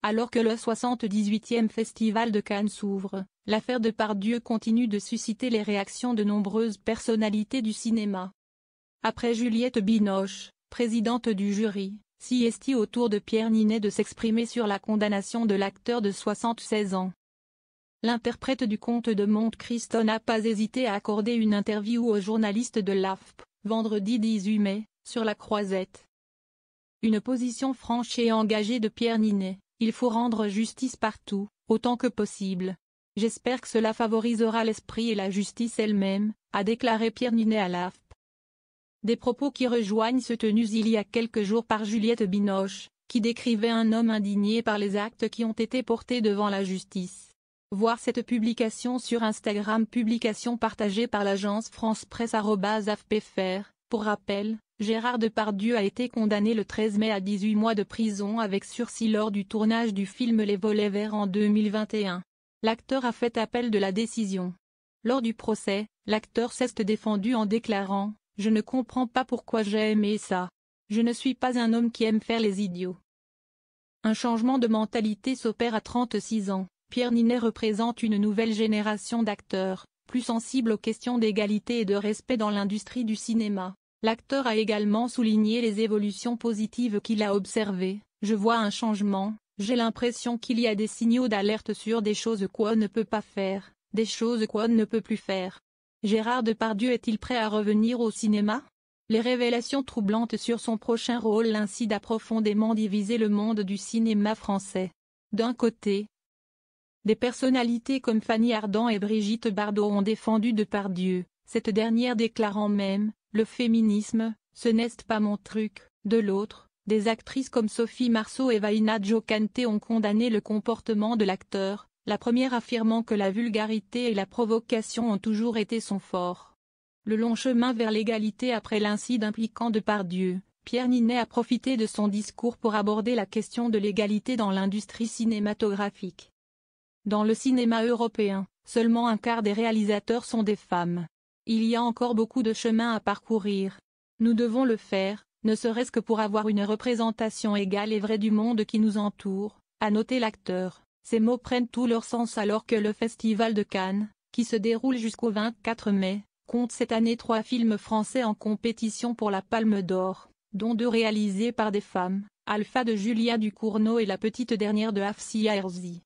Alors que le 78e Festival de Cannes s'ouvre, l'affaire Depardieu continue de susciter les réactions de nombreuses personnalités du cinéma. Après Juliette Binoche, présidente du jury, s'y au tour de Pierre Ninet de s'exprimer sur la condamnation de l'acteur de 76 ans. L'interprète du Comte de Monte Cristo n'a pas hésité à accorder une interview aux journalistes de l'AFP, vendredi 18 mai, sur la Croisette. Une position franche et engagée de Pierre Ninet: il faut rendre justice partout, autant que possible. J'espère que cela favorisera l'esprit et la justice elle-même, a déclaré Pierre Ninet à l'AFP. Des propos qui rejoignent ceux tenus il y a quelques jours par Juliette Binoche, qui décrivait un homme indigné par les actes qui ont été portés devant la justice. Voir cette publication sur Instagram, publication partagée par l'agence France Presse @AFPFR. Pour rappel, Gérard Depardieu a été condamné le 13 mai à 18 mois de prison avec sursis lors du tournage du film Les Volets Verts en 2021. L'acteur a fait appel de la décision. Lors du procès, l'acteur s'est défendu en déclarant: « Je ne comprends pas pourquoi j'ai aimé ça. Je ne suis pas un homme qui aime faire les idiots. » Un changement de mentalité s'opère à 36 ans. Pierre Ninet représente une nouvelle génération d'acteurs, plus sensibles aux questions d'égalité et de respect dans l'industrie du cinéma. L'acteur a également souligné les évolutions positives qu'il a observées. « Je vois un changement, j'ai l'impression qu'il y a des signaux d'alerte sur des choses qu'on ne peut pas faire, des choses qu'on ne peut plus faire. » Gérard Depardieu est-il prêt à revenir au cinéma? Les révélations troublantes sur son prochain rôle incitent à profondément diviser le monde du cinéma français. D'un côté, des personnalités comme Fanny Ardant et Brigitte Bardot ont défendu Depardieu, cette dernière déclarant même: « Le féminisme, ce n'est pas mon truc ». De l'autre, des actrices comme Sophie Marceau et Vaina Djokante ont condamné le comportement de l'acteur, la première affirmant que la vulgarité et la provocation ont toujours été son fort. Le long chemin vers l'égalité après l'incident impliquant Depardieu, Pierre Ninet a profité de son discours pour aborder la question de l'égalité dans l'industrie cinématographique. Dans le cinéma européen, seulement un quart des réalisateurs sont des femmes. Il y a encore beaucoup de chemin à parcourir. Nous devons le faire, ne serait-ce que pour avoir une représentation égale et vraie du monde qui nous entoure, a noté l'acteur. Ces mots prennent tout leur sens alors que le Festival de Cannes, qui se déroule jusqu'au 24 mai, compte cette année 3 films français en compétition pour la Palme d'Or, dont 2 réalisés par des femmes, Alpha de Julia Ducournau et La Petite Dernière de Afsia Herzi.